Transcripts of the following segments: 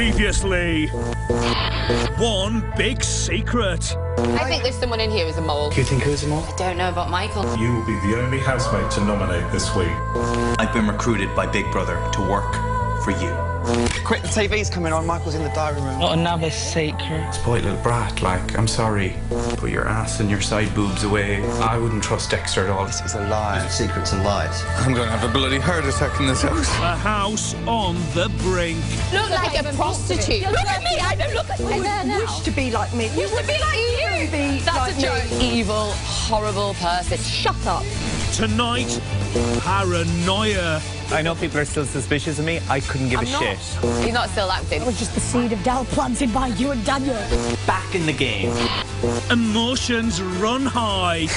Previously, one big secret. I think there's someone in here who's a mole. Do you think who's a mole? I don't know about Michael. You will be the only housemate to nominate this week. I've been recruited by Big Brother to work for you. Quick, the TV's coming on. Michael's in the diary room. Not another secret. Spoiled little brat, like, I'm sorry. Put your ass and your side boobs away. I wouldn't trust Dexter at all. This is a lie. Secrets and lies. I'm going to have a bloody heart attack in this house. A house on the brink. Look like a prostitute. Look at me, I don't look like I wish to be like me. You would be like you. That's a joke. Evil, horrible person. Shut up. Tonight, paranoia. I know people are still suspicious of me. I couldn't give a shit. He's not still acting. It was just the seed of doubt planted by you and Daniel. Back in the game. Emotions run high.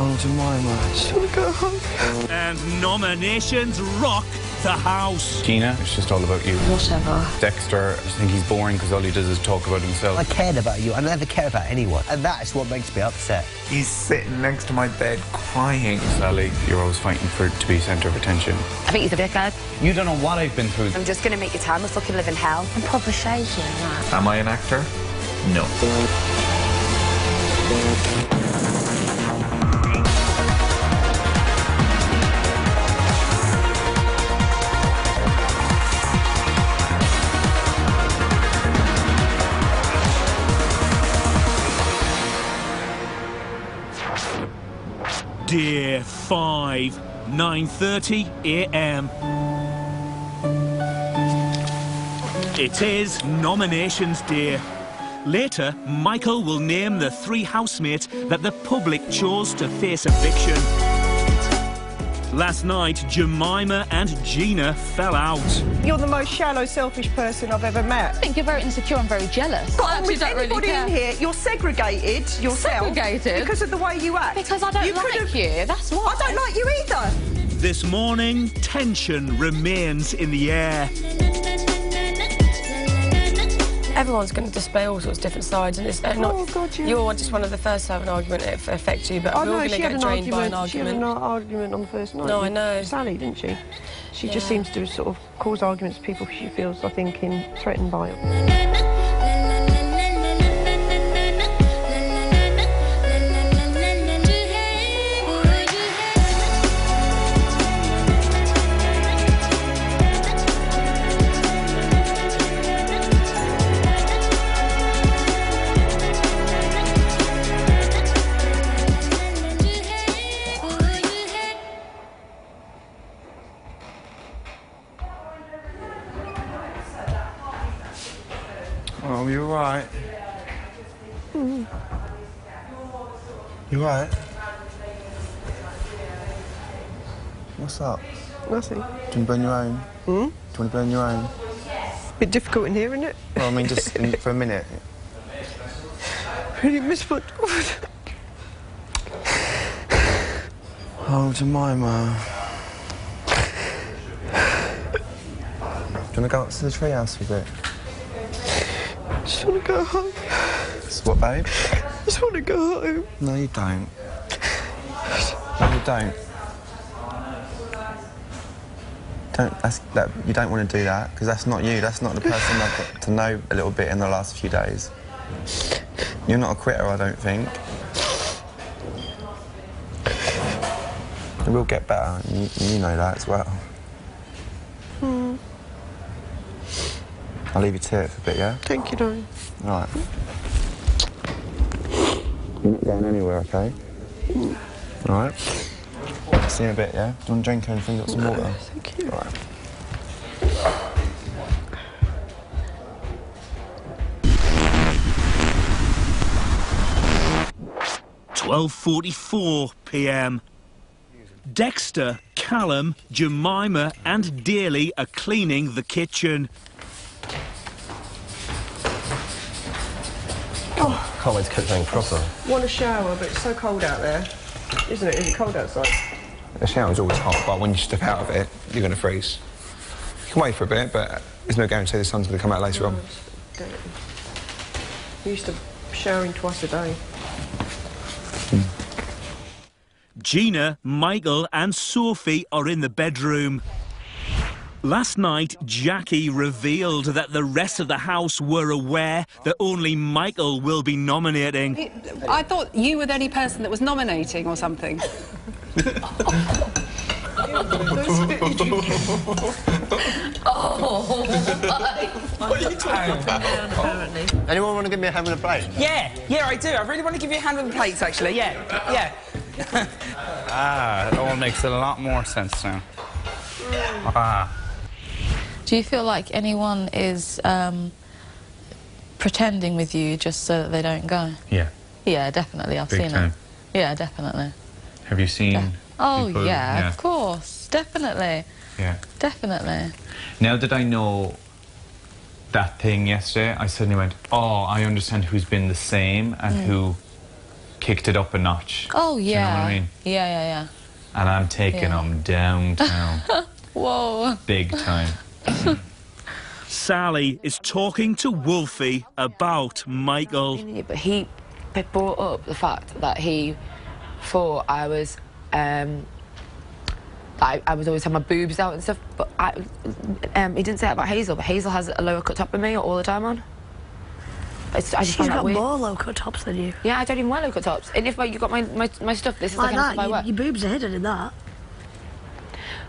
Oh, Jemima, I just want to go home. And nominations rock the house. Gina, it's just all about you. Whatever. Dexter, I just think he's boring because all he does is talk about himself. I cared about you. I never care about anyone. And that's what makes me upset. He's sitting next to my bed crying. Sally, you're always fighting to be centre of attention. I think he's a dickhead. You don't know what I've been through. I'm just going to make your time a fucking living hell. I'm proper shaking, right? Am I an actor? No. Dear 5, 9:30 a.m. It is nominations day. Later, Michael will name the 3 housemates that the public chose to face eviction. Last night, Jemima and Gina fell out. You're the most shallow, selfish person I've ever met. I think you're very insecure and very jealous. Got on with anybody in here, you're segregated yourself. Segregated? Because of the way you act. Because I don't like you, that's why. I don't like you either. This morning, tension remains in the air. Everyone's going to display all sorts of different sides, and it's you're just one of the first to have an argument that affects you, but we're all going to get drained by an argument. She had an argument on the first night. No, I know. Sally, didn't she? She just seems to sort of cause arguments with people she feels, I think, threatened by. Oh, you're right. You right? What's up? Nothing. Do you want to burn your own? Do you want to burn your own? Bit difficult in here, isn't it? Well, I mean, just for a minute. Really miss what... Oh, Jemima. Do you want to go up to the treehouse for a bit? I just want to go home. What, babe? I just want to go home. No, you don't. No, you don't. You don't want to do that, because that's not you. That's not the person I've got to know a little bit in the last few days. You're not a quitter, I don't think. It will get better, and you know that as well. I'll leave you to it for a bit, yeah? Thank you, darling. All right. You're not going anywhere, OK? All right. See you in a bit, yeah? Do you want to drink anything? Got some water? Thank you. All right. 12:44 p.m. Dexter, Callum, Jemima and Daly are cleaning the kitchen. Can't wait to cook something proper. Want a shower, but it's so cold out there, isn't it? Is it cold outside? The shower's always hot, but when you step out of it, you're going to freeze. You can wait for a bit, but there's no guarantee the sun's going to come out later on. We used to showering twice a day. Gina, Michael and Sophie are in the bedroom. Last night, Jackie revealed that the rest of the house were aware that only Michael will be nominating. I thought you were the only person that was nominating or something. Oh, what are you talking about? Anyone want to give me a hand with a plate? Yeah, I do. I really want to give you a hand with the plates, actually. Yeah. It all makes a lot more sense now. Do you feel like anyone is pretending with you just so that they don't go? Yeah. Yeah, definitely. I've Big seen time. it. Yeah, definitely. Have you seen Oh, people? yeah, of course. Definitely. Yeah. Definitely. Now that I know that thing yesterday, I suddenly went, oh, I understand who's been the same and who kicked it up a notch. Oh, yeah. Do you know what I mean? Yeah. And I'm taking them downtown. Whoa. Big time. Sally is talking to Wolfie about Michael. But he brought up the fact that he thought I was I was always having my boobs out and stuff, but he didn't say that about Hazel, but Hazel has a lower cut top than me all the time on. I just She's got more low cut tops than you. Yeah, I don't even wear low cut tops. And if you got my stuff, this is like that, I wear. Your boobs are hidden in that.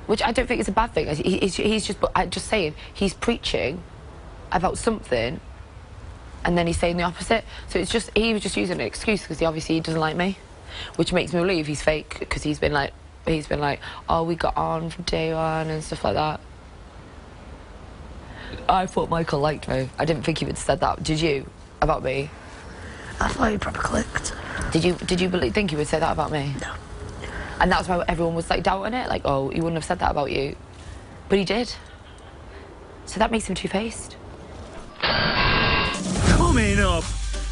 Which I don't think is a bad thing. He's just, but I'm just saying, he's preaching about something, and then he's saying the opposite. So it's just, he was just using an excuse because he doesn't like me, which makes me believe he's fake because he's been like, oh, we got on from day one and stuff like that. I thought Michael liked me. I didn't think he would have said that. Did you? About me? I thought he probably clicked. Did you think he would say that about me? No. And that's why everyone was like doubting it, like, oh, he wouldn't have said that about you. But he did. So that makes him two-faced. Coming up,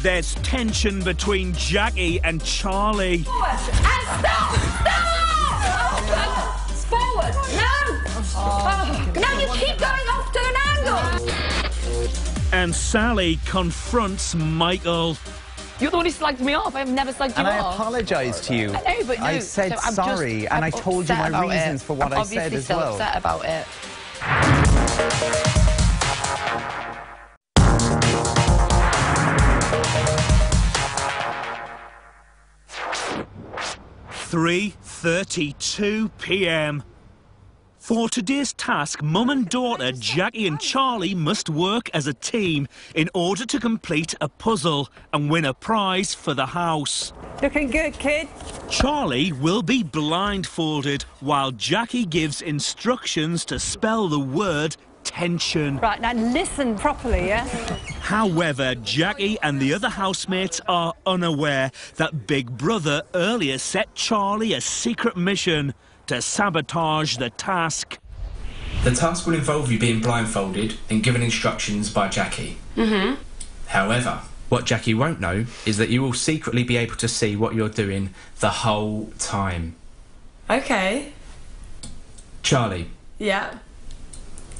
there's tension between Jackie and Charlie. Forward and stop! Forward! No! Oh. No, you keep going off to an angle! And Sally confronts Michael. You're the one who slagged me off. I've never slagged you off. And I apologised to you. I know, but no, I said sorry, and I told you my reasons for what I said as well. I'm obviously still upset about it. 3:32 p.m. For today's task, Mum and daughter Jackie and Charlie must work as a team in order to complete a puzzle and win a prize for the house. Looking good, kid. Charlie will be blindfolded while Jackie gives instructions to spell the word tension. Right, now listen properly, yeah? However, Jackie and the other housemates are unaware that Big Brother earlier set Charlie a secret mission to sabotage the task. The task will involve you being blindfolded and given instructions by Jackie. However, what Jackie won't know is that you will secretly be able to see what you're doing the whole time. Okay. Charlie. Yeah.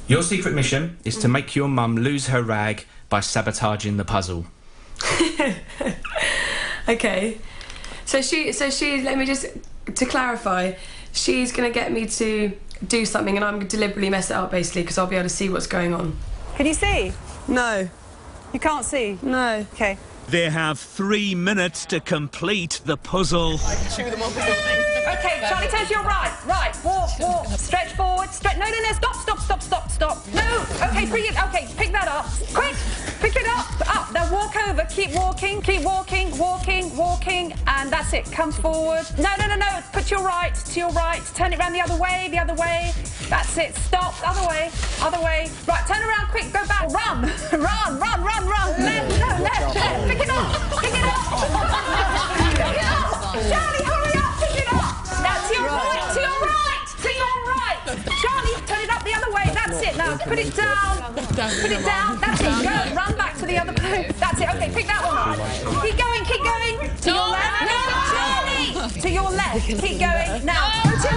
Your secret mission is to make your mum lose her rag by sabotaging the puzzle. Okay. So she, let me just, to clarify, she's going to get me to do something and I'm going to deliberately mess it up, basically, because I'll be able to see what's going on. Can you see? No. You can't see? No. Okay. They have 3 minutes to complete the puzzle. Okay, Charlie, turn to your right. Right, walk, stretch forward, stretch. No, stop. No. Okay, pick that up. Quick, pick it up. Now walk over. Keep walking, and that's it. Come forward. No. Put your right to your right. Turn it around the other way. That's it. Stop. Other way. Right, turn around quick. Go back. Run. Left. Pick it up. Charlie, hurry up. Pick it up. Now to your right. Charlie, turn it up the other way. That's it. Now put it down. That's it. Go. Run back to the other booth. That's it. Okay, pick that one up. Keep going. To your left. No, Charlie. To your left. Keep going. Now go to your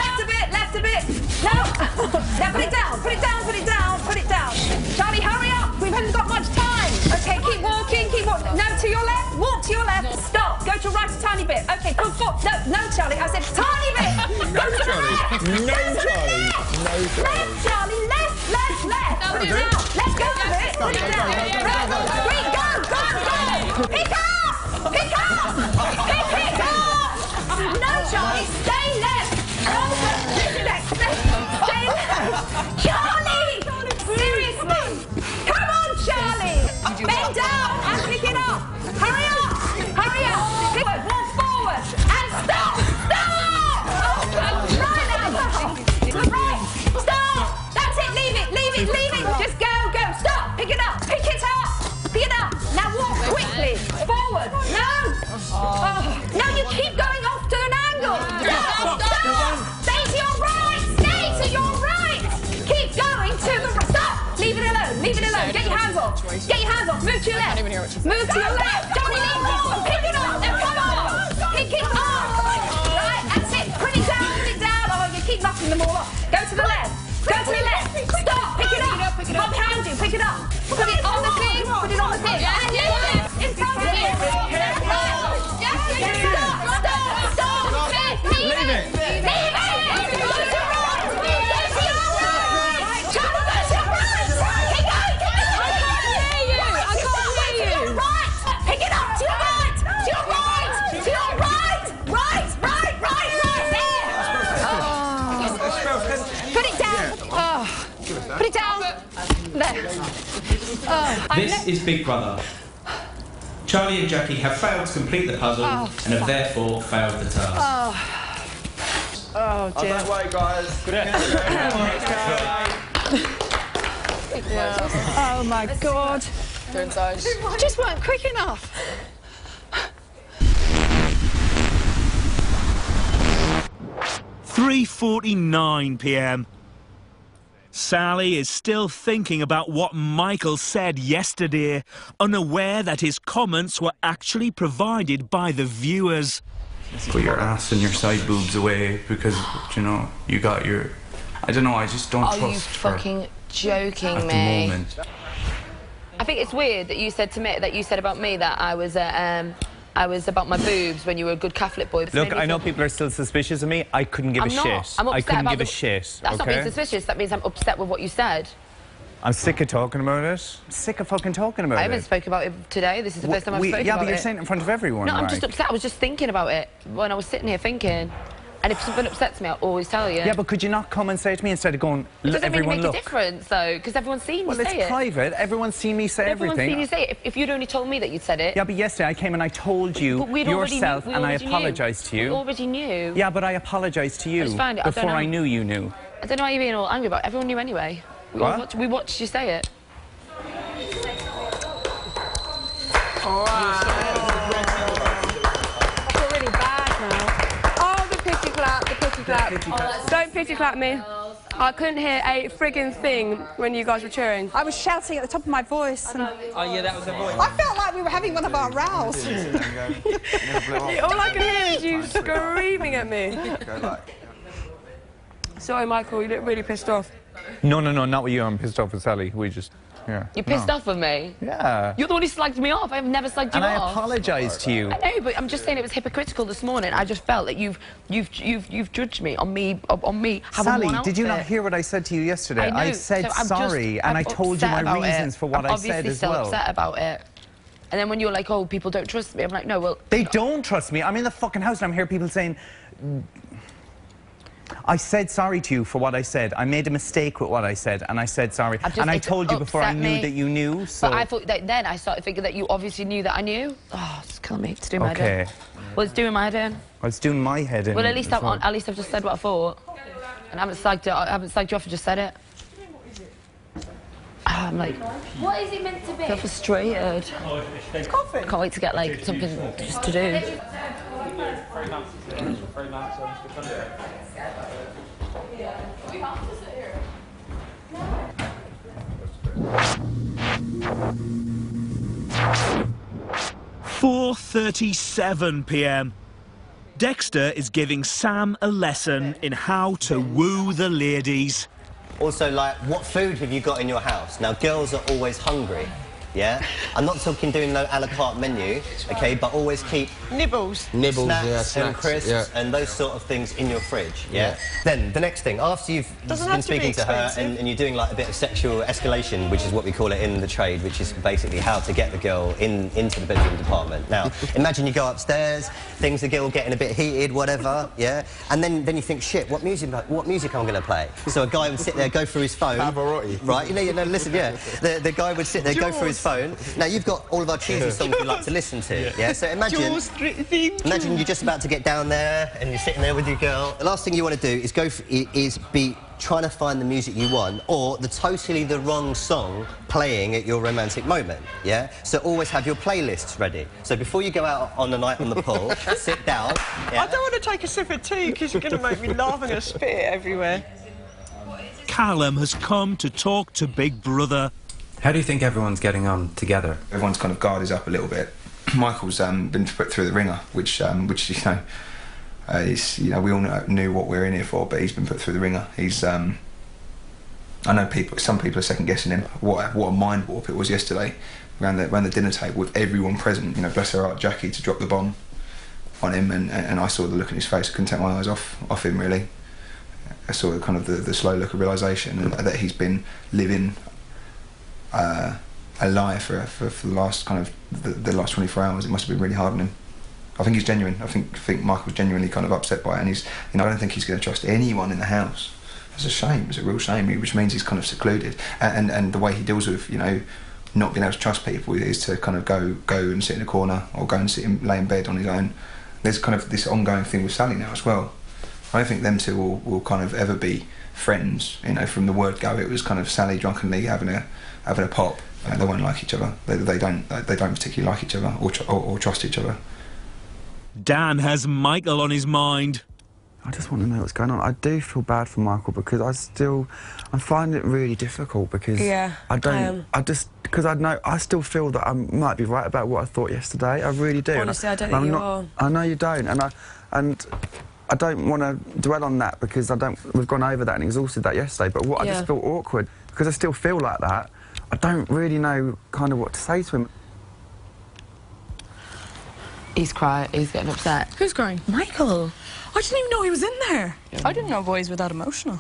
left a bit. No. Now put it down. Charlie, hurry up. We haven't got much time. Okay, keep walking. No, to your left. Walk to your left. Stop. Go to right a tiny bit. Okay, come forward. No, Charlie. I said tiny bit. Go to the left. No, Charlie. Left, Charlie. Left. Put it down. Let's go with it. Put it down. Wait, go. Pick up. Pick it up. No, Charlie. Stay left. Stay left. Charlie. Seriously. Come on, Charlie. Bend down and pick it up. Hurry up. Walk forward. And stop. Right now. To the right. Stop. That's it. Leave it. Just go. Stop. Pick it up. Now walk quickly. Forward. No. No, you keep going off to an angle. Stop. Stay to your right. Keep going to the right. Stop. Leave it alone. Get your hands off. Move to your left. Johnny, leave it. Pick it up. Now come on. Pick it up. Right, that's it. Put it down. Oh, you keep knocking them all off. Go to the left. Stop. Pick it up. I'll pound you. Pick it up. Put it on the thing. And leave it in front of you. Stop. Leave it. Put it down. There. This is Big Brother. Charlie and Jackie have failed to complete the puzzle and have therefore failed the task. Oh dear. Don't worry, guys. Oh my God. Go inside. Just weren't quick enough. $3:49 p.m. Sally is still thinking about what Michael said yesterday, unaware that his comments were actually provided by the viewers. Put your ass and your side boobs away because, you know, you got your... I don't know, I just don't trust her. Are you fucking joking at me? the moment. I think it's weird that you said to me, that you said about me that I was about my boobs when you were a good Catholic boy. Look, I know people are still suspicious of me. I couldn't give a shit. I'm upset I couldn't about give a shit. That's not being suspicious. That means I'm upset with what you said. I'm sick of talking about it. I'm sick of fucking talking about it. I haven't spoken about it today. This is the first time I've spoken about it. Yeah, but you're saying it in front of everyone. No, I'm just upset. I was just thinking about it when I was sitting here thinking. And if something upsets me, I'll always tell you. Yeah, but could you not come and say it to me instead of going, it doesn't everyone really look? make a difference, though, because everyone's seen you say it. Well, it's private. Everyone's seen me say everything. Everyone's seen you say it. If you'd only told me that you'd said it. Yeah, but yesterday I came and I told you yourself and I apologised to you. We already knew. Yeah, but I apologised to you before I knew you knew. I don't know why you're being all angry about it. Everyone knew anyway. We watched you say it. Don't pity clap me. I couldn't hear a frigging thing when you guys were cheering. I was shouting at the top of my voice. And oh yeah, that was the voice. I felt like we were having one of our rows. All I can hear is you screaming at me. Sorry, Michael, you look really pissed off. No, not with you. I'm pissed off with Sally. We just... Yeah. You're pissed off with me? Yeah. You're the one who slagged me off. I've never slagged you off. And I off. apologised to you. I know, but I'm just saying it was hypocritical this morning. I just felt that you've judged me on me having Sally, one outfit. did you not hear what I said to you yesterday? I said sorry, and I told you my reasons for what I said as well. I'm obviously still upset about it. And then when you're like, oh, people don't trust me, I'm like, no, well... They don't trust me. I'm in the fucking house and I'm hearing people saying... I said sorry to you for what I said. I made a mistake with what I said, and I said sorry. And I told you before I knew that you knew, so... But I thought that then I started thinking that you obviously knew that I knew. Oh, it's killing me. It's doing my head in. Well, it's doing my head in. Well, it's doing my head in. Well, at least I've just said what I thought. And I haven't slagged you off and just said it. I'm like... What is it meant to be? I feel frustrated. It's coffee. I can't wait to get, like, something just to do. 4:37 p.m. Dexter is giving Sam a lesson in how to woo the ladies. Also, like, what food have you got in your house? Now, girls are always hungry. yeah? I'm not talking doing no a la carte menu, okay, but always keep Nibbles. Nibbles, yeah, and snacks, crisps yeah. and those sort of things in your fridge, yeah? Then, the next thing, after you've been speaking to her and you're doing like a bit of sexual escalation, which is what we call it in the trade, which is basically how to get the girl into the bedroom department. Now, imagine you go upstairs, things the girl getting a bit heated, whatever, yeah? And then you think, shit, what music am I going to play? So a guy would sit there, go through his phone. Right, you know, listen, yeah. The guy would sit there, go through his phone. Now, you've got all of our cheesy songs we like to listen to, yeah? So imagine you're just about to get down there and you're sitting there with your girl. The last thing you want to do is be trying to find the music you want or the wrong song playing at your romantic moment, yeah? So always have your playlists ready. So before you go out on the night on the pool, sit down. Yeah? I don't want to take a sip of tea because you're going to make me laugh and going to spit it everywhere. Callum has come to talk to Big Brother. How do you think everyone's getting on together? Everyone's kind of guard is up a little bit. Michael's been put through the ringer, which you know, we all knew what we're in here for, but he's been put through the ringer. He's I know some people are second guessing him. What a mind warp it was yesterday around the dinner table with everyone present. You know, bless her heart, Jackie to drop the bomb on him, and I saw the look in his face. I couldn't take my eyes off him really. I saw kind of the slow look of realisation that he's been living a lie for the last kind of the last 24 hours. It must have been really hard on him. I think he's genuine. I think Michael's genuinely kind of upset by it, and he's, you know, I don't think he's going to trust anyone in the house. It's a shame. It's a real shame, which means he's kind of secluded. And the way he deals with, you know, not being able to trust people is to kind of go and sit in a corner or go and lay in bed on his own. There's kind of this ongoing thing with Sally now as well. I don't think them two will kind of ever be friends. You know, from the word go, it was kind of Sally drunkenly having a pop. They won't like each other. They don't particularly like each other or trust each other. Dan has Michael on his mind. I just want to know what's going on. I do feel bad for Michael because I'm finding it really difficult because because I still feel that I might be right about what I thought yesterday. I really do. Honestly, I don't think you are. I know you don't, and I don't want to dwell on that because we've gone over that and exhausted that yesterday. But I just feel awkward because I still feel like that. I don't really know kind of what to say to him. He's crying. He's getting upset. Who's crying? Michael. I didn't even know he was in there. I didn't know boys were that emotional.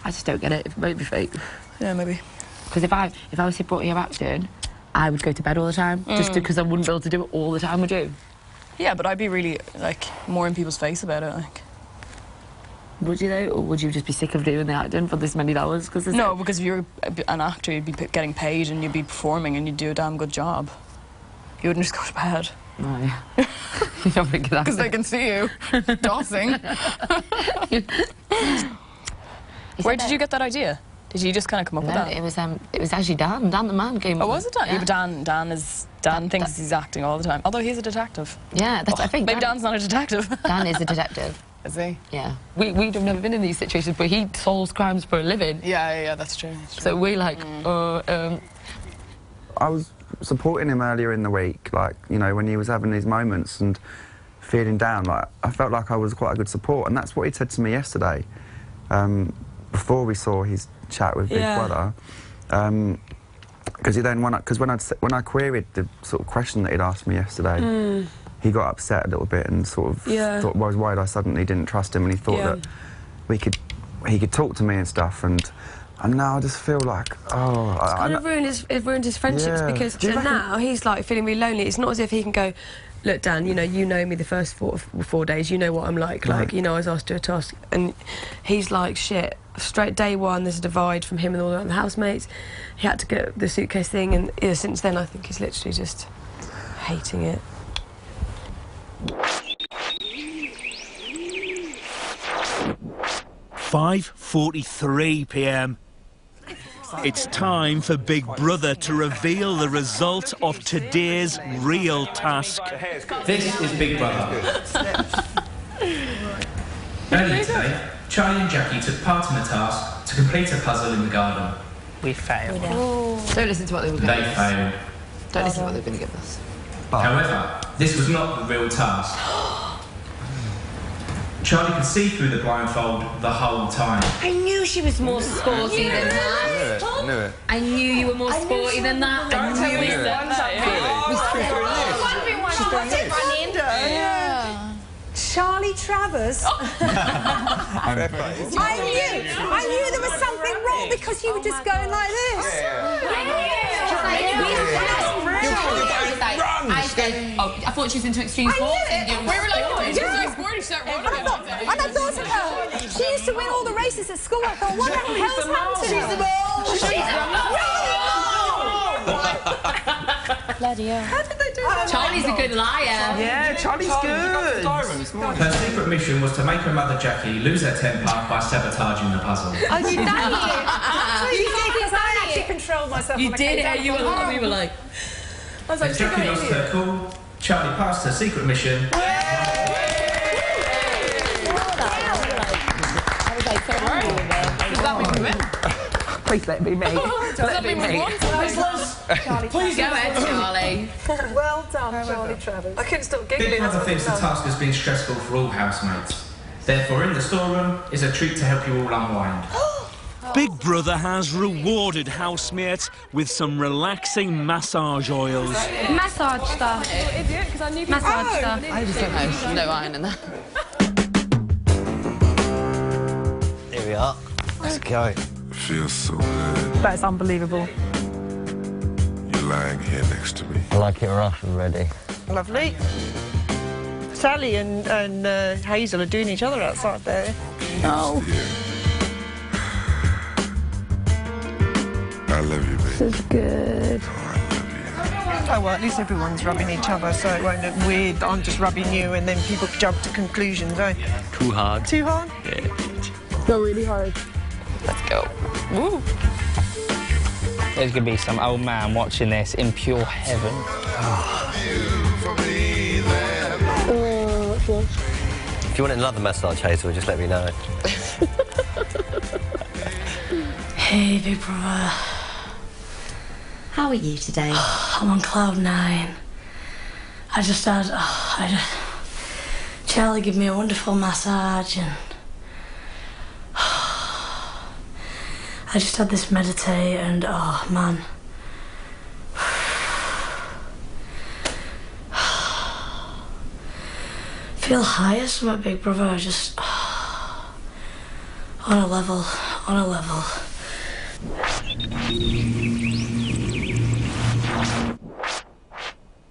I just don't get it. It might be fake. Yeah, maybe. Because if I was here acting, I would go to bed all the time just because I wouldn't be able to do it all the time. Would you? Yeah, but I'd be really like more in people's face about it. Like. Would you though, or would you just be sick of doing the acting for this many hours? Because if you're an actor, you'd be getting paid and you'd be performing and you'd do a damn good job. You wouldn't just go to bed. No, yeah. You don't think that. Because they can see you dossing. Where did you get that idea? Did you just kind of come up with that? It was actually Dan. Dan the man came up. Oh, was it Dan? Yeah, but Dan thinks he's acting all the time. Although he's a detective. Yeah, I think maybe Dan's not a detective. Dan is a detective. Is he? Yeah. We've never been in these situations, but he solves crimes for a living. Yeah, that's true. So we're like, I was supporting him earlier in the week, like, you know, when he was having these moments and feeling down, like, I felt like I was quite a good support, and that's what he said to me yesterday, before we saw his chat with Big Brother, because when I queried the sort of question that he'd asked me yesterday, he got upset a little bit and sort of thought, well, why I suddenly didn't trust him, and he thought that he could talk to me and stuff, and now I just feel like, it's kind of ruined his friendships because now he's like feeling really lonely. It's not as if he can go, look, Dan, you know me the first four days, you know what I'm like, you know, I was asked to do a task, and he's like, shit, straight day one, there's a divide from him and all the other housemates. He had to get the suitcase thing, and since then I think he's literally just hating it. 5:43 p.m. It's time for Big Brother to reveal the result of today's real task. This is Big Brother. Earlier today, Charlie and Jackie took part in a task to complete a puzzle in the garden. We failed. Don't listen to what they were going to give us. They failed. Don't listen to what they were going to give us. However, this was not the real task. Charlie could see through the blindfold the whole time. I knew she was more sporty than that. I knew it. I knew you were more sporty than that. Don't tell me Charlie Travers. I knew there was something wrong because you were just going like this. I thought she was into extreme sports. We were like, oh, extreme sport. And I thought of her. She used to win all the races at school. I thought, what the hell's happened to her? Bloody hell. How did they do that? Charlie's a good liar. Yeah, Charlie's good. Her secret mission was to make her mother Jackie lose her temper by sabotaging the puzzle. Oh, you did it. You did because I actually controlled myself. You did it, and we were like... As Jackie lost her cool, Charlie passed her secret mission. Please let it be me. Let it be me. Please go ahead, Charlie. Well done, Charlie Travers. I couldn't stop Big giggling. Brother thinks the task has been stressful for all housemates. Therefore, in the storeroom is a treat to help you all unwind. Big Brother has rewarded housemates with some relaxing massage oils. Massage stuff. Massage stuff. I just don't know. No iron in that. Here we are. Let's go. Feels so good. That's unbelievable. You're lying here next to me. I like it rough and ready. Lovely. Sally and Hazel are doing each other outside there. No. I love you, baby. This is good. Oh, well, at least everyone's rubbing each other, so it won't look weird. I'm just rubbing you, and then people jump to conclusions, eh? Too hard. Too hard? Yeah. Go really hard. Let's go. Woo. There's going to be some old man watching this in pure heaven. If you want another massage, Hazel, just let me know. Hey, Big Brother. How are you today? I'm on cloud 9. I just had... Charlie gave me a wonderful massage and... I just had this meditate and, oh, man. Feel higher, something, Big Brother. Just... on a level.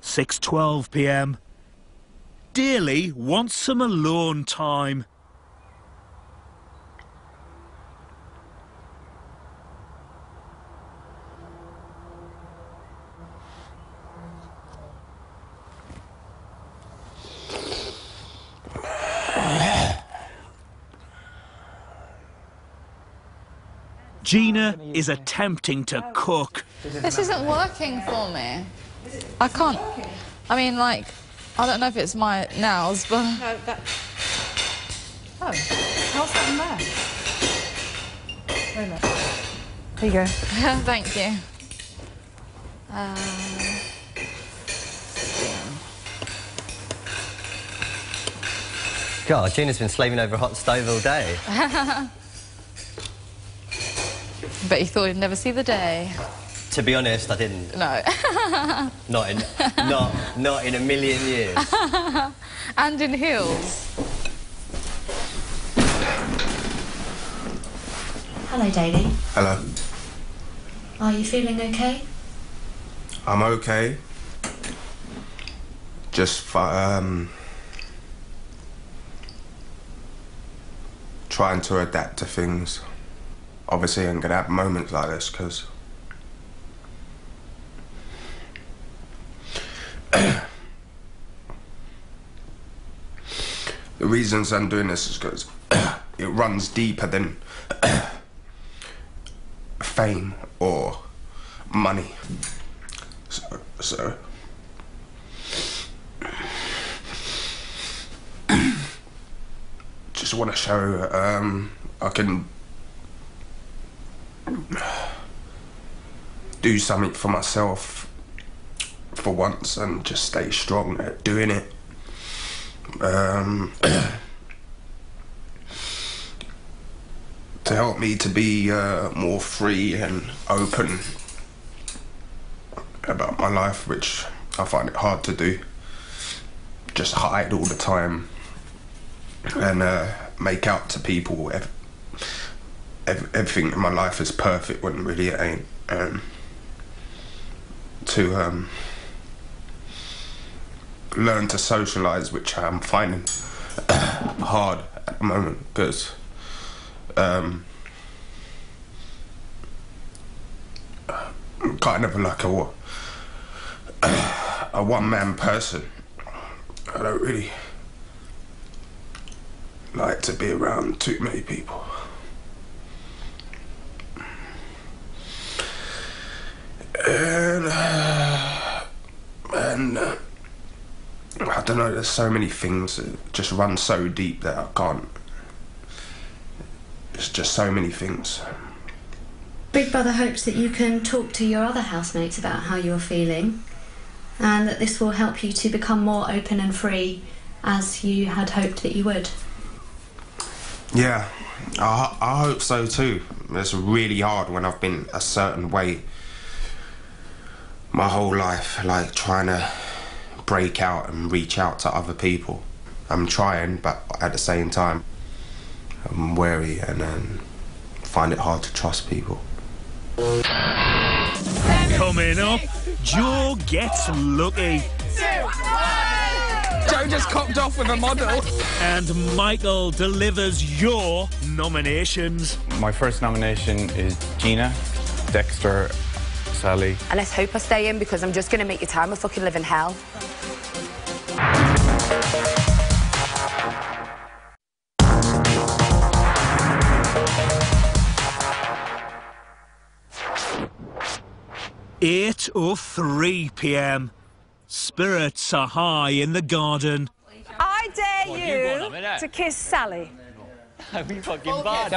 6:12 p.m. Daly wants some alone time. Gina is attempting to cook. This isn't working for me. I can't. I mean, like, I don't know if it's my nails, but... No, that... Oh, how's that in there? Very much. There you go. Thank you. God, Gina's been slaving over a hot stove all day. Bet you thought you'd never see the day. To be honest, I didn't. No. Not in a million years. And in heels. Hello, Daly. Hello. Are you feeling okay? I'm okay. Just trying to adapt to things. Obviously, I'm gonna have moments like this because the reasons I'm doing this is because it runs deeper than fame or money. So just want to show I can do something for myself for once and just stay strong at doing it. to help me to be more free and open about my life, which I find it hard to do. Just hide all the time and make out to people everything in my life is perfect when really it ain't. To learn to socialise, which I'm finding hard at the moment, because I'm kind of like a one-man person. I don't really like to be around too many people. And I don't know, there's so many things that just run so deep that I can't. It's just so many things. Big Brother hopes that you can talk to your other housemates about how you're feeling, and that this will help you to become more open and free as you had hoped that you would. Yeah, I hope so too. It's really hard when I've been a certain way my whole life, like trying to break out and reach out to other people. I'm trying, but at the same time I'm wary and find it hard to trust people. Coming up, Joe gets lucky. Joe just copped off with a model. And Michael delivers your nominations. My first nomination is Gina, Dexter, Sally. And let's hope I stay in, because I'm just going to make your time a fucking living hell. (8:03 p.m). Spirits are high in the garden. I dare you to kiss Sally. We fucking bad.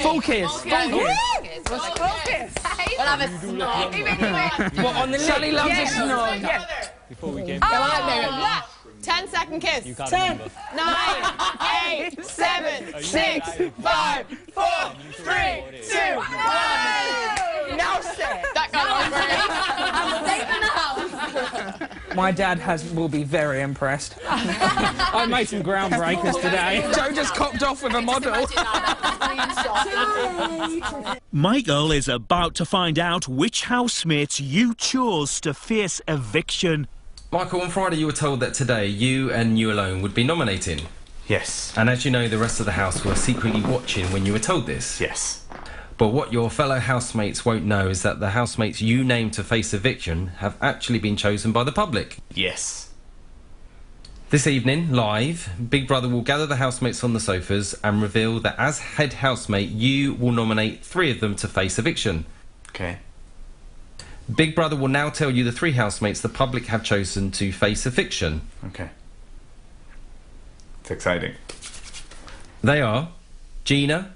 Full kiss. Full kiss. Full kiss. We'll have a snog. What, on the Sally loves a snog. Yeah. Before we came. 10-second kiss. 10, 9, 8, 7, 6, 5, 4, 3, 2, 1. Now say it. That got My dad will be very impressed. I made some groundbreakers today. Joe just copped off with a model. Michael is about to find out which housemates you chose to face eviction. Michael, on Friday you were told that today you and you alone would be nominating. Yes. And as you know, the rest of the house were secretly watching when you were told this. Yes. But what your fellow housemates won't know is that the housemates you named to face eviction have actually been chosen by the public. Yes. This evening, live, Big Brother will gather the housemates on the sofas and reveal that as head housemate, you will nominate 3 of them to face eviction. Okay. Big Brother will now tell you the 3 housemates the public have chosen to face eviction. Okay. It's exciting. They are Gina,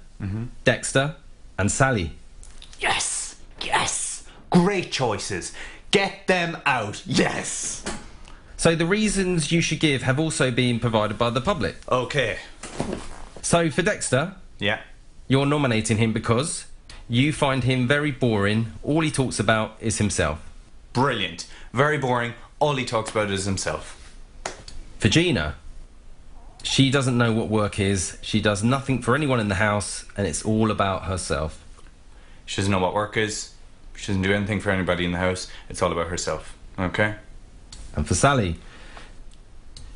Dexter, and Sally. Yes! Yes! Great choices. Get them out. Yes! So the reasons you should give have also been provided by the public. Okay. So for Dexter, yeah, you're nominating him because you find him very boring. All he talks about is himself. Brilliant. Very boring. All he talks about is himself. For Gina, she doesn't know what work is. She does nothing for anyone in the house, and it's all about herself. She doesn't know what work is. She doesn't do anything for anybody in the house. It's all about herself. Okay? And for Sally,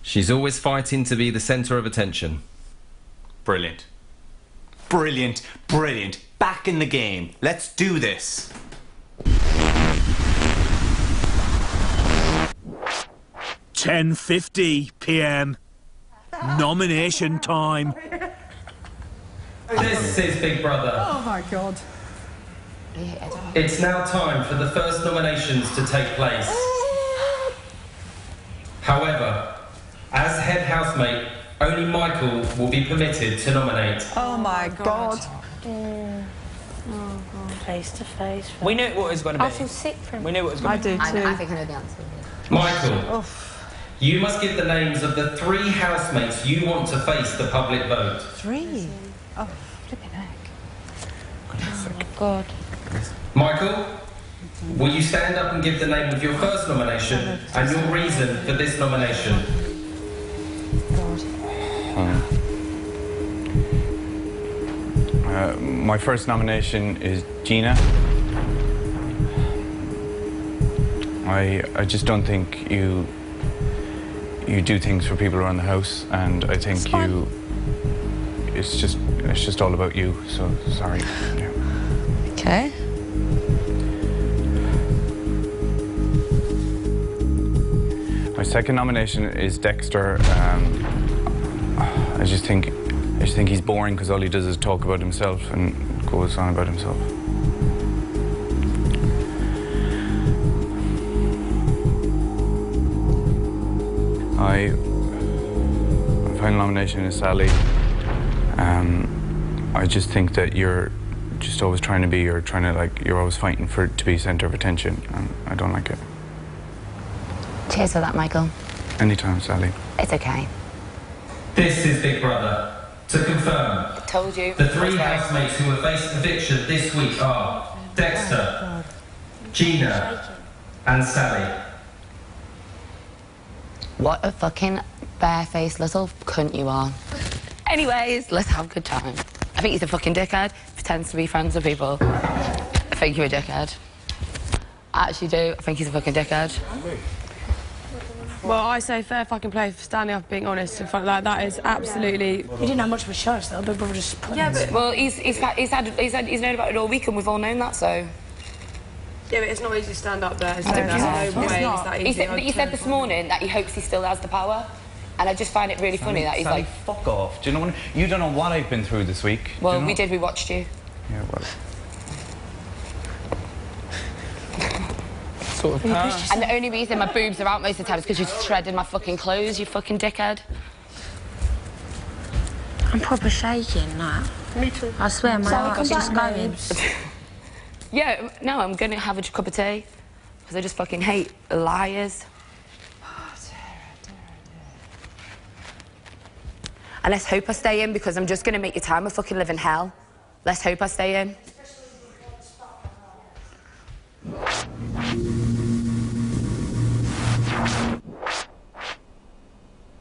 she's always fighting to be the centre of attention. Brilliant. Brilliant. Brilliant. Back in the game. Let's do this. (10:50 p.m). Nomination time. This is Big Brother. Oh my God. It's now time for the first nominations to take place. However, as head housemate, only Michael will be permitted to nominate. Oh my God. Face to face. We knew what it was going to be. I feel sick from We knew what it was going to be. I think I know the answer. Michael, you must give the names of the 3 housemates you want to face the public vote. 3? Oh, flipping heck. God. Michael, will you stand up and give the name of your first nomination and your reason for this nomination? My first nomination is Gina. I just don't think you do things for people around the house, and I think it's just all about you. So sorry. Yeah. Okay. My second nomination is Dexter. I just think he's boring because all he does is talk about himself and goes on about himself. My final nomination is Sally. I just think that you're just always trying to be, you're always fighting to be centre of attention, and I don't like it. Cheers for that, Michael. Anytime, Sally. It's okay. This is Big Brother. To confirm, I told you. The 3 housemates who will face eviction this week are Dexter, Gina, and Sally. What a fucking barefaced little cunt you are. Anyways, let's have a good time. I think he's a fucking dickhead. Pretends to be friends with people. I think you're a dickhead. I actually do. I think he's a fucking dickhead. Well, I say fair fucking play for standing up, being honest, and like that is absolutely. He didn't have much of a choice though. Big Brother just put Yeah, but well, he's known about it all week, and we've all known that. So. Yeah, but it's not easy to stand up there. So there's no way it's that easy. He said this morning that he hopes he still has the power, and I just find it really funny that he's Sally, like. fuck off. Do you know what? You don't know what I've been through this week. Well, we did. We watched you. Yeah, well. Sort of power. And the only reason my boobs are out most of the time is because you're shredding my fucking clothes, you fucking dickhead. I'm proper shaking, that. Me too. I swear, my heart's just going. Yeah, no, I'm going to have a cup of tea. Because I just fucking hate liars. And let's hope I stay in, because I'm just going to make your time a fucking living hell. Let's hope I stay in.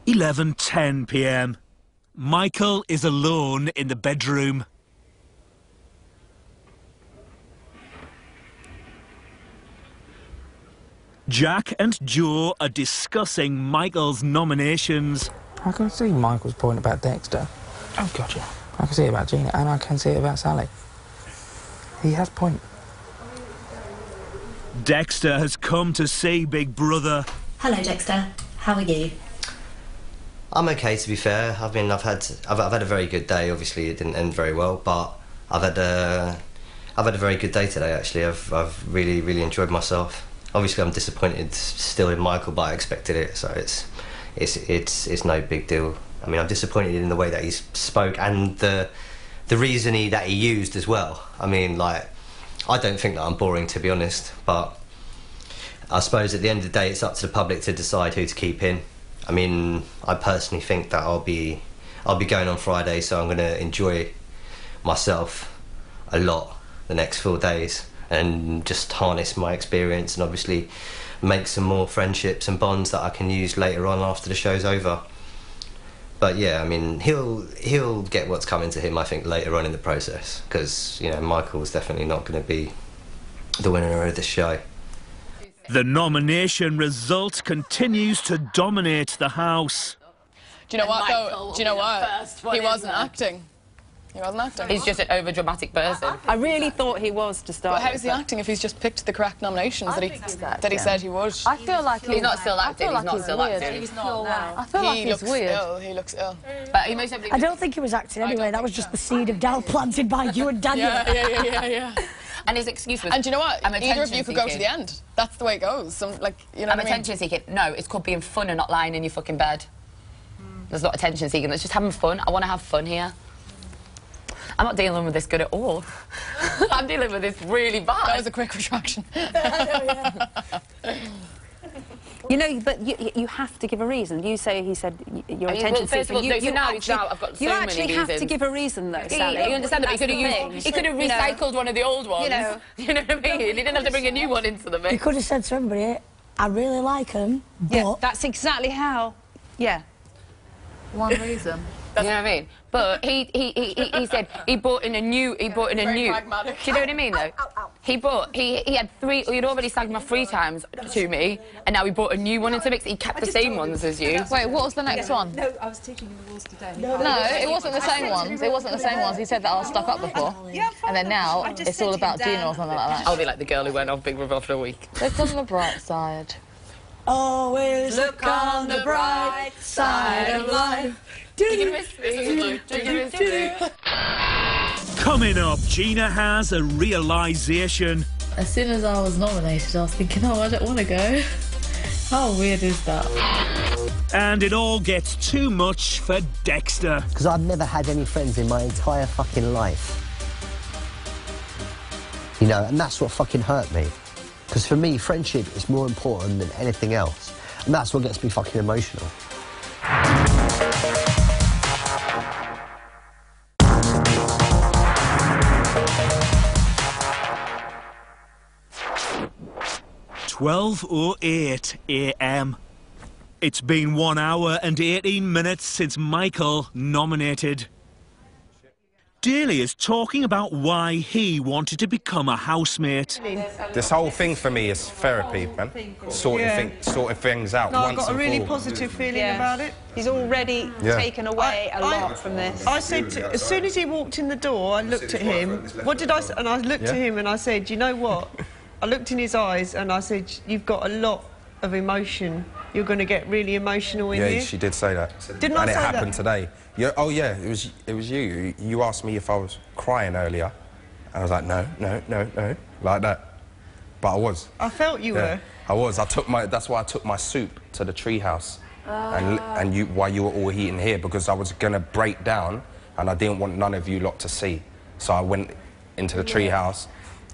(11:10 p.m). Michael is alone in the bedroom. Jack and Joe are discussing Michael's nominations. I can see Michael's point about Dexter. Oh, God, yeah. I can see it about Gina, and I can see it about Sally. He has point. Dexter has come to see Big Brother. Hello, Dexter. How are you? I'm okay, to be fair. I mean, I've had a very good day. Obviously, it didn't end very well, but I've had a very good day today. Actually, I've really enjoyed myself. Obviously, I'm disappointed still in Michael, but I expected it, so it's no big deal. I mean, I'm disappointed in the way that he spoke and the reasoning that he used as well. I mean, like, I don't think that I'm boring, to be honest, but I suppose at the end of the day, it's up to the public to decide who to keep in. I mean, I personally think that I'll be going on Friday, so I'm going to enjoy myself a lot the next 4 days and just harness my experience and obviously make some more friendships and bonds that I can use later on after the show's over. But yeah, I mean, he'll get what's coming to him, I think, later on in the process, because, you know, Michael's definitely not going to be the winner of the show. The nomination result continues to dominate the house. Do you know what, though? Do you know what? He wasn't acting. He wasn't acting. He's just an over-dramatic person. I really thought he was to start. But how is he acting if he's just picked the correct nominations that he said he would? I feel like he's not still acting. He's not still acting. He's not now. I feel like he's weird. He looks ill. But he most I don't think he was acting anyway. That was just the seed of doubt planted by you and Daniel. Yeah. And his excuse was... And do you know what? I'm Either of you could go to the end. That's the way it goes. You know I'm attention seeking. No, it's called being fun and not lying in your fucking bed. There's not attention seeking. There's just having fun. I want to have fun here. I'm not dealing with this good at all. I'm dealing with this really bad. That was a quick retraction. You know, but you have to give a reason. You say he said your attention first of all, seeking. I've got so you many actually have to reasons. give a reason, though, Sally. You understand that he could have recycled one of the old ones. You know what I mean? He didn't have to bring a new one into the mix. You could have said to somebody, I really like him, but... Yeah, that's exactly how... Yeah. One reason. You know what I mean? But he said he bought in a new. Do you know what I mean though? He had 3. He'd already sagged my 3 times to me, and now he bought a new one into mix. He kept the same ones as you. Wait, what was the next one? No, I was teaching him the rules today. No, it wasn't the same ones. It wasn't the same ones. He said that I was stuck up before. And then now it's all about Gina or something like that. I'll be like the girl who went off Big Brother for a week. Look on the bright side. Always look on the bright side of life. Coming up, Gina has a realisation. As soon as I was nominated, I was thinking, oh, I don't want to go. How weird is that? And it all gets too much for Dexter. Because I've never had any friends in my entire fucking life. You know, and that's what fucking hurt me. Because for me, friendship is more important than anything else. And that's what gets me fucking emotional. (12:08 a.m). It's been 1 hour and 18 minutes since Michael nominated. Daley is talking about why he wanted to become a housemate. This whole thing for me is therapy, man. Sorting things out No, once I've got a and really for all. positive feeling about it. He's already taken away a lot from this. I said, as soon as he walked in the door, I looked at him. What did I say? And I looked at him and I said, you know what? I looked in his eyes and I said, you've got a lot of emotion. You're going to get really emotional in Yeah, you. she did say that. Didn't I and say it happened that? today. Yeah, oh yeah, it was you. You asked me if I was crying earlier. And I was like, no, like that. But I was. I felt you were. I was. That's why I took my soup to the treehouse. And while you were all eating here, because I was going to break down and I didn't want none of you lot to see. So I went into the treehouse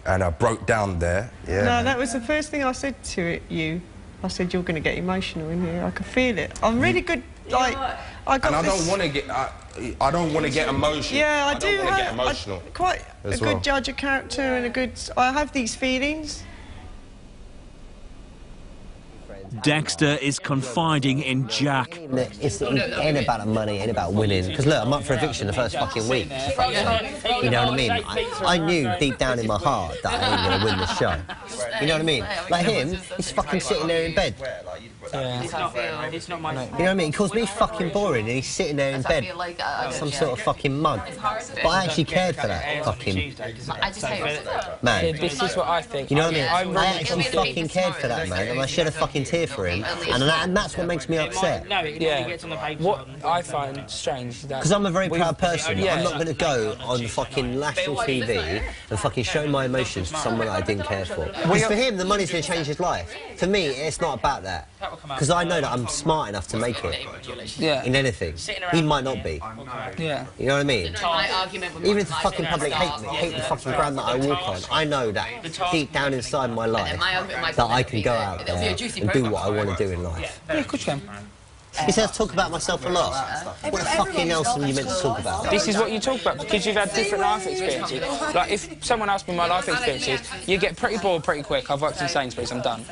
and I broke down there. Yeah. No, that was the first thing I said to you. I said, you're going to get emotional in here. I can feel it. I'm really good, like... I don't want to get... I don't want to get emotional. Yeah, I do don't want to get emotional. Quite a good judge of character and a good... I have these feelings. Dexter is confiding in Jack. It ain't about the money, it ain't about winning. Because look, I'm up for eviction the first fucking week. You know what I mean? I knew deep down in my heart that I ain't going to win the show. You know what I mean? Like him, he's fucking sitting there in bed. It's not my... You know what I mean? He calls me fucking boring and he's sitting there in bed. Some sort of fucking mug. But I actually cared for that fucking... man. This is what I think. You know what I mean? I actually fucking cared for that man and I shed a fucking tear for him and that's what makes me upset. What I find strange is that... Because I'm a very proud person. I'm not going to go on fucking national TV and fucking show my emotions to someone that I didn't care for. Because for him, the money's going to change his life. For me, it's not about that. Because I know that I'm smart enough to make it. In anything. He might not be. You know what I mean? Even if the fucking public hate the fucking ground that I walk on, I know that deep down inside my life that I can go out there and do what I want to do in life. Yeah, of course you can. He says talk about myself a lot. What the fucking else are you meant to talk about? This is what you talk about because you've had different life experiences. Like if someone asked me my life experiences, you get pretty bored pretty quick. I've worked in Sainsbury's, I'm done.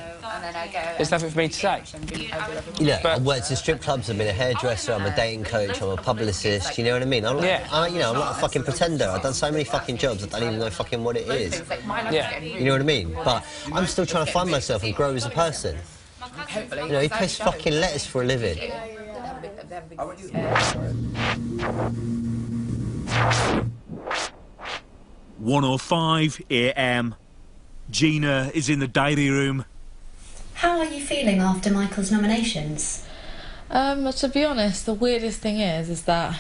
There's nothing for me to say. Yeah, I've worked in strip clubs, I've been a hairdresser, I'm a dating coach, I'm a publicist, you know what I mean? I'm not a fucking pretender. I've done so many fucking jobs I don't even know fucking what it is. You know what I mean? But I'm still trying to find myself and grow as a person. You know, he posts fucking letters for a living. 1:05 a.m. Gina is in the diary room. How are you feeling after Michael's nominations? To be honest, the weirdest thing is that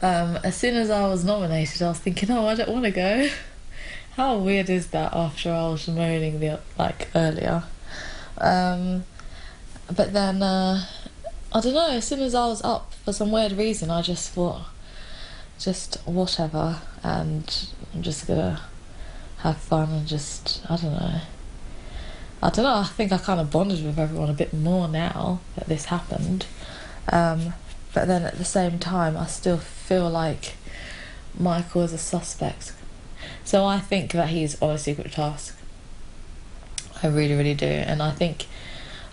as soon as I was nominated, I was thinking, oh, I don't want to go. How weird is that after I was moaning earlier? But then, I don't know, as soon as I was up, for some weird reason, I just thought, just whatever, and I'm just gonna have fun and just, I don't know. I don't know, I think I kind of bonded with everyone a bit more now that this happened. But then at the same time, I still feel like Michael is a suspect. So I think that he's on a secret task. I really, really do. And I think,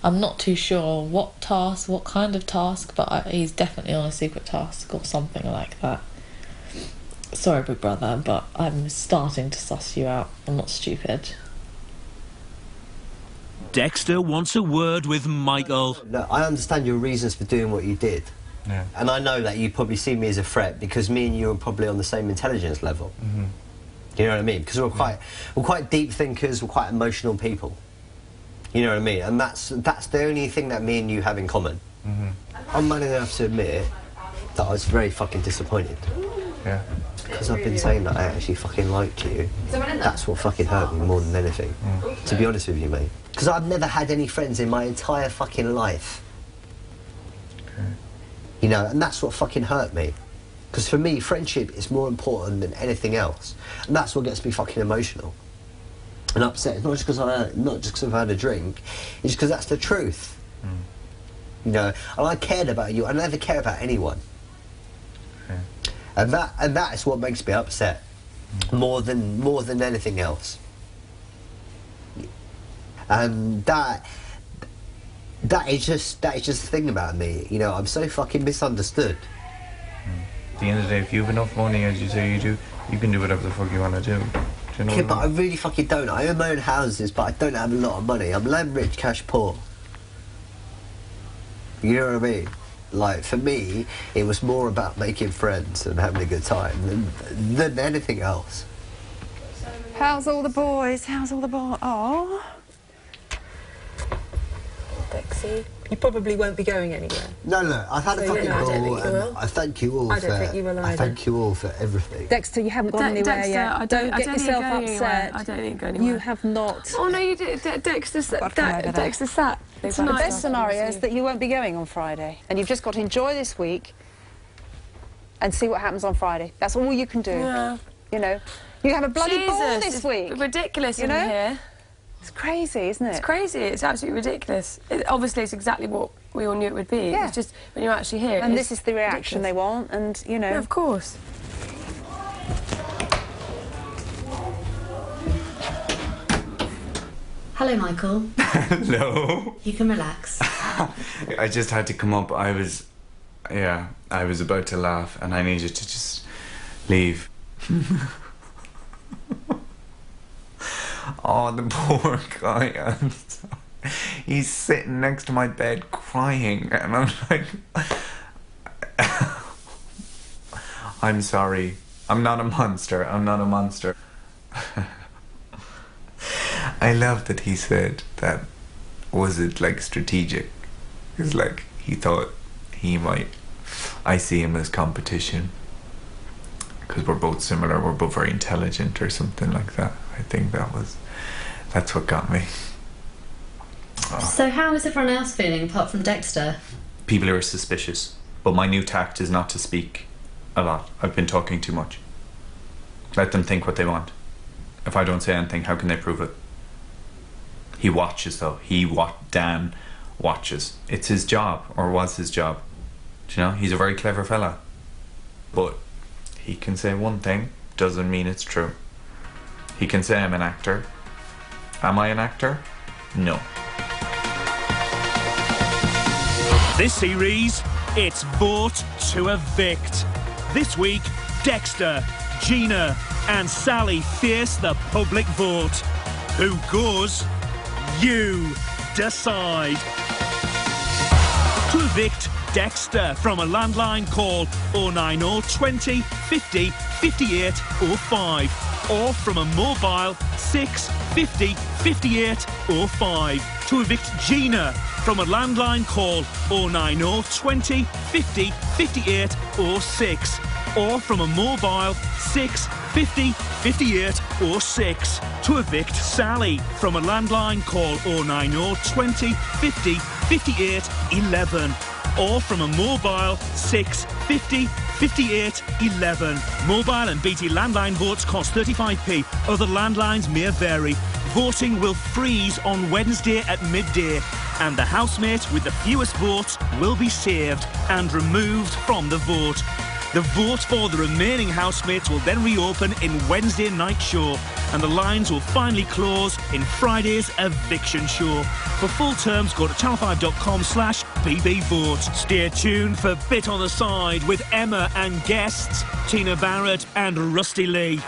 I'm not too sure what task, what kind of task, but he's definitely on a secret task or something like that. Sorry, Big Brother, but I'm starting to suss you out. I'm not stupid. Dexter wants a word with Michael. Look, I understand your reasons for doing what you did. Yeah. And I know that you probably see me as a threat because me and you are probably on the same intelligence level. Mm-hmm. You know what I mean? Because we're quite deep thinkers, we're quite emotional people. You know what I mean? And that's the only thing that me and you have in common. Mm-hmm. I'm man enough to admit that I was very fucking disappointed. Yeah. Because I've been saying that I actually fucking liked you. That's what fucking hurt me more than anything. To be honest with you, mate. Because I've never had any friends in my entire fucking life. Okay. You know, and that's what fucking hurt me. Because for me, friendship is more important than anything else. And that's what gets me fucking emotional and upset. It's not just because I've had a drink, it's because that's the truth. You know, and I cared about you. I never care about anyone. Okay. And that is what makes me upset more than anything else. And that is just the thing about me. You know, I'm so fucking misunderstood. At the end of the day, if you have enough money, as you say you do, you can do whatever the fuck you want to do. Do you know Yeah, but I really fucking don't. I own my own houses, but I don't have a lot of money. I'm land rich, cash poor. You know what I mean? Like, for me, it was more about making friends and having a good time than anything else. How's all the boys? How's all the boys? Oh. Dexy. You probably won't be going anywhere. No, I've had a fucking ball, and I thank you all I don't think you will I either. thank you all for everything. Dexter, you haven't gone anywhere Dexter, yet. Don't get yourself upset. I don't need to go anywhere. You have not. Oh no, you did. Dexter sat. The best scenario is that you won't be going on Friday, and you've just got to enjoy this week and see what happens on Friday. That's all you can do. Yeah. You know, you have a bloody ball this week. It's ridiculous in know? here. It's crazy, isn't it? It's crazy. It's absolutely ridiculous. Obviously, it's exactly what we all knew it would be. Yeah. It's just when you're actually here. And this is the reaction they want, and you know. Yeah, of course. Hello, Michael. Hello. You can relax. I just had to come up. I was about to laugh, and I needed to just leave. Oh, the poor guy. I'm sorry. He's sitting next to my bed crying, and I'm like, I'm sorry. I'm not a monster. I'm not a monster. I love that he said that. Was it like strategic? It's like he thought he might. I see him as competition because we're both similar. We're both very intelligent or something like that. I think that's what got me. Oh. So how is everyone else feeling apart from Dexter? People are suspicious, but my new tact is not to speak a lot. I've been talking too much. Let them think what they want. If I don't say anything, how can they prove it? He watches though. Dan watches. It's his job, or was his job. Do you know? He's a very clever fella. But he can say one thing, doesn't mean it's true. He can say I'm an actor. Am I an actor? No. This series, it's Vote to Evict. This week, Dexter, Gina and Sally face the public vote. Who goes? You decide. To evict Dexter from a landline, call 090 20 50 58 05 or from a mobile 6 50 58 05. To evict Gina from a landline, call 090 20 50 58 06 or from a mobile 6 50 58 06. To evict Sally from a landline, call 090 20 50 58 11 or from a mobile 6 50 58 11. Mobile and BT landline votes cost 35p. Other landlines may vary. Voting will freeze on Wednesday at midday, and the housemate with the fewest votes will be saved and removed from the vote. The vote for the remaining housemates will then reopen in Wednesday night show, and the lines will finally close in Friday's eviction show. For full terms, go to channel5.com/bbvote. Stay tuned for Bit on the Side with Emma and guests Tina Barrett and Rusty Lee.